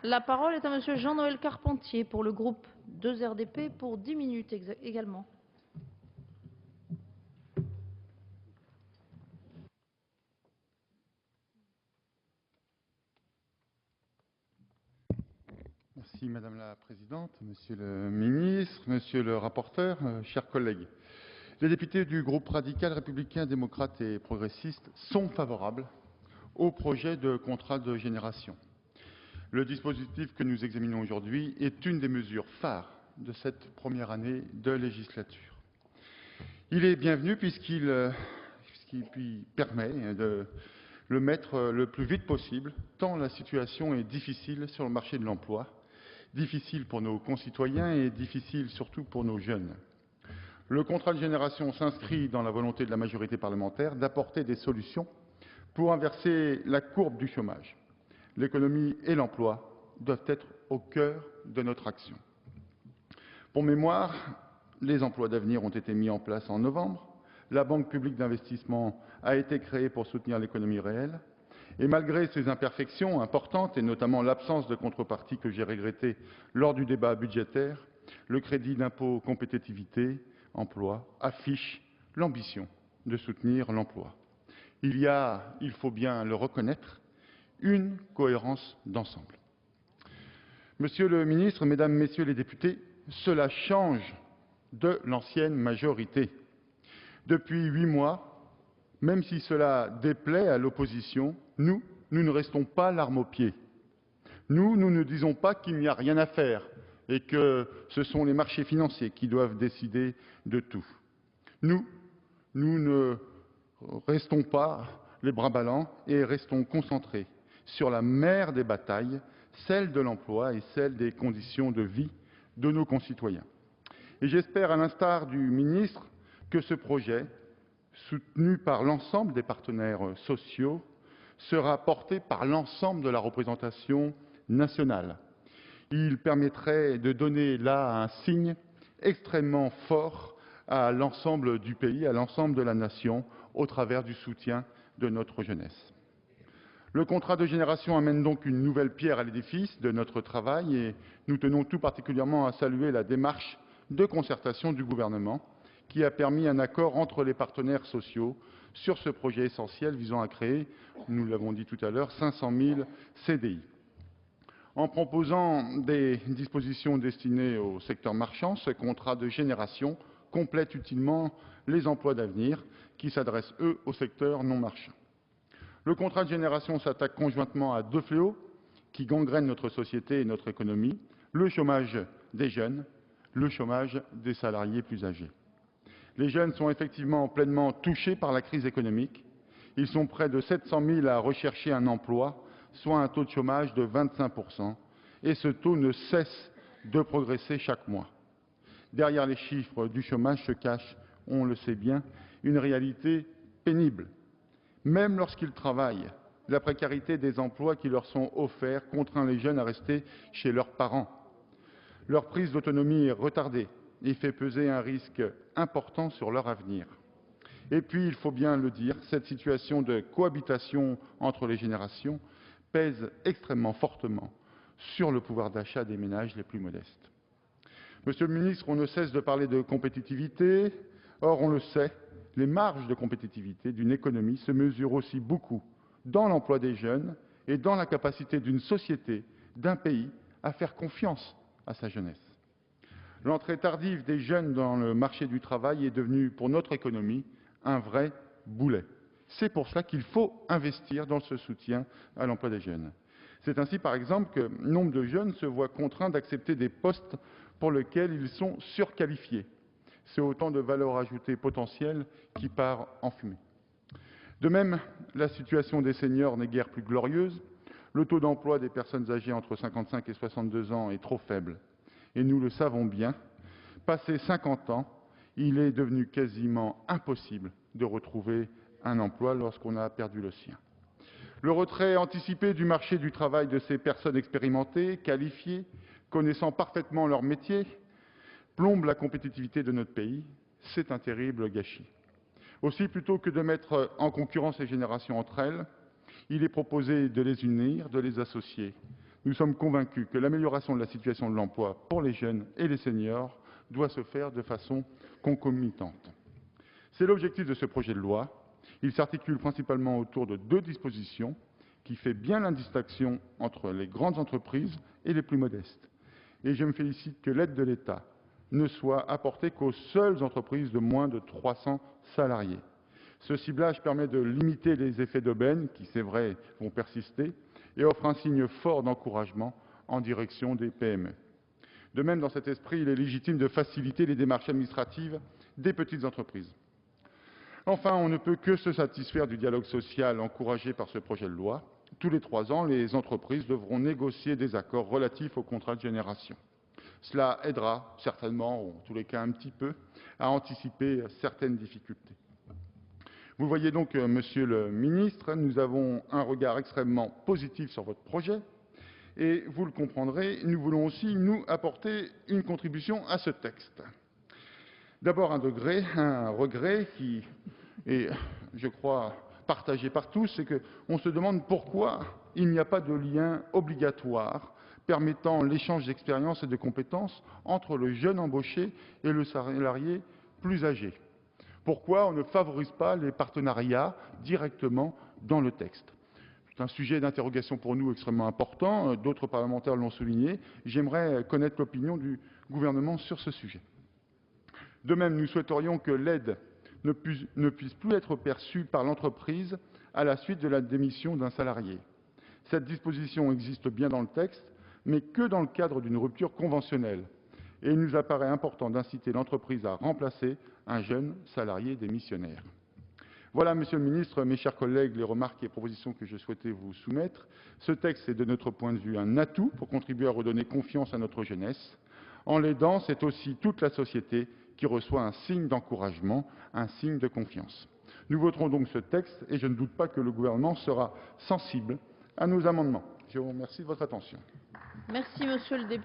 La parole est à Monsieur Jean-Noël Carpentier pour le groupe 2RDP pour 10 minutes également. Merci Madame la Présidente, Monsieur le Ministre, Monsieur le rapporteur, chers collègues. Les députés du groupe radical républicain, démocrate et progressiste sont favorables au projet de contrat de génération. Le dispositif que nous examinons aujourd'hui est une des mesures phares de cette première année de législature. Il est bienvenu puisqu'il permet de le mettre le plus vite possible, tant la situation est difficile sur le marché de l'emploi, difficile pour nos concitoyens et difficile surtout pour nos jeunes. Le contrat de génération s'inscrit dans la volonté de la majorité parlementaire d'apporter des solutions pour inverser la courbe du chômage. L'économie et l'emploi doivent être au cœur de notre action. Pour mémoire, les emplois d'avenir ont été mis en place en novembre. La Banque publique d'investissement a été créée pour soutenir l'économie réelle. Et malgré ces imperfections importantes, et notamment l'absence de contrepartie que j'ai regrettée lors du débat budgétaire, le crédit d'impôt compétitivité emploi affiche l'ambition de soutenir l'emploi. Il y a, il faut bien le reconnaître, une cohérence d'ensemble. Monsieur le ministre, Mesdames, Messieurs les députés, cela change de l'ancienne majorité. Depuis 8 mois, même si cela déplaît à l'opposition, nous ne restons pas l'arme au pied. Nous ne disons pas qu'il n'y a rien à faire et que ce sont les marchés financiers qui doivent décider de tout. Nous ne restons pas les bras ballants et restons concentrés sur la mère des batailles, celle de l'emploi et celle des conditions de vie de nos concitoyens. Et j'espère, à l'instar du ministre, que ce projet, soutenu par l'ensemble des partenaires sociaux, sera porté par l'ensemble de la représentation nationale. Il permettrait de donner là un signe extrêmement fort à l'ensemble du pays, à l'ensemble de la nation, au travers du soutien de notre jeunesse. Le contrat de génération amène donc une nouvelle pierre à l'édifice de notre travail et nous tenons tout particulièrement à saluer la démarche de concertation du gouvernement qui a permis un accord entre les partenaires sociaux sur ce projet essentiel visant à créer, nous l'avons dit tout à l'heure, 500 000 CDI. En proposant des dispositions destinées au secteur marchand, ce contrat de génération complète utilement les emplois d'avenir qui s'adressent, eux, au secteur non marchand. Le contrat de génération s'attaque conjointement à deux fléaux qui gangrènent notre société et notre économie, le chômage des jeunes, le chômage des salariés plus âgés. Les jeunes sont effectivement pleinement touchés par la crise économique. Ils sont près de 700 000 à rechercher un emploi, soit un taux de chômage de 25 %, et ce taux ne cesse de progresser chaque mois. Derrière les chiffres du chômage se cache, on le sait bien, une réalité pénible. Même lorsqu'ils travaillent, la précarité des emplois qui leur sont offerts contraint les jeunes à rester chez leurs parents. Leur prise d'autonomie est retardée et fait peser un risque important sur leur avenir. Et puis, il faut bien le dire, cette situation de cohabitation entre les générations pèse extrêmement fortement sur le pouvoir d'achat des ménages les plus modestes. Monsieur le ministre, on ne cesse de parler de compétitivité. Or, on le sait, les marges de compétitivité d'une économie se mesurent aussi beaucoup dans l'emploi des jeunes et dans la capacité d'une société, d'un pays, à faire confiance à sa jeunesse. L'entrée tardive des jeunes dans le marché du travail est devenue, pour notre économie, un vrai boulet. C'est pour cela qu'il faut investir dans ce soutien à l'emploi des jeunes. C'est ainsi, par exemple, que nombre de jeunes se voient contraints d'accepter des postes pour lesquels ils sont surqualifiés. C'est autant de valeur ajoutée potentielle qui part en fumée. De même, la situation des seniors n'est guère plus glorieuse. Le taux d'emploi des personnes âgées entre 55 et 62 ans est trop faible. Et nous le savons bien, passé 50 ans, il est devenu quasiment impossible de retrouver un emploi lorsqu'on a perdu le sien. Le retrait anticipé du marché du travail de ces personnes expérimentées, qualifiées, connaissant parfaitement leur métier, plombe la compétitivité de notre pays. C'est un terrible gâchis. Aussi, plutôt que de mettre en concurrence les générations entre elles, il est proposé de les unir, de les associer, Nous sommes convaincus que l'amélioration de la situation de l'emploi pour les jeunes et les seniors doit se faire de façon concomitante. C'est l'objectif de ce projet de loi. Il s'articule principalement autour de 2 dispositions qui font bien la distinction entre les grandes entreprises et les plus modestes. Et je me félicite que l'aide de l'État ne soit apportée qu'aux seules entreprises de moins de 300 salariés. Ce ciblage permet de limiter les effets d'aubaine qui, c'est vrai, vont persister et offre un signe fort d'encouragement en direction des PME. De même, dans cet esprit, il est légitime de faciliter les démarches administratives des petites entreprises. Enfin, on ne peut que se satisfaire du dialogue social encouragé par ce projet de loi. Tous les 3 ans, les entreprises devront négocier des accords relatifs au contrat de génération. Cela aidera certainement, ou en tous les cas un petit peu, à anticiper certaines difficultés. Vous voyez donc, Monsieur le Ministre, nous avons un regard extrêmement positif sur votre projet et vous le comprendrez, nous voulons aussi nous apporter une contribution à ce texte. D'abord un regret qui est, je crois, partagé par tous, c'est qu'on se demande pourquoi il n'y a pas de lien obligatoire permettant l'échange d'expériences et de compétences entre le jeune embauché et le salarié plus âgé. Pourquoi on ne favorise pas les partenariats directement dans le texte? C'est un sujet d'interrogation pour nous extrêmement important. D'autres parlementaires l'ont souligné. J'aimerais connaître l'opinion du gouvernement sur ce sujet. De même, nous souhaiterions que l'aide ne puisse plus être perçue par l'entreprise à la suite de la démission d'un salarié. Cette disposition existe bien dans le texte, mais que dans le cadre d'une rupture conventionnelle. Et il nous apparaît important d'inciter l'entreprise à remplacer un jeune salarié démissionnaire. Voilà, Monsieur le Ministre, mes chers collègues, les remarques et propositions que je souhaitais vous soumettre. Ce texte est de notre point de vue un atout pour contribuer à redonner confiance à notre jeunesse. En l'aidant, c'est aussi toute la société qui reçoit un signe d'encouragement, un signe de confiance. Nous voterons donc ce texte et je ne doute pas que le gouvernement sera sensible à nos amendements. Je vous remercie de votre attention. Merci, Monsieur le député.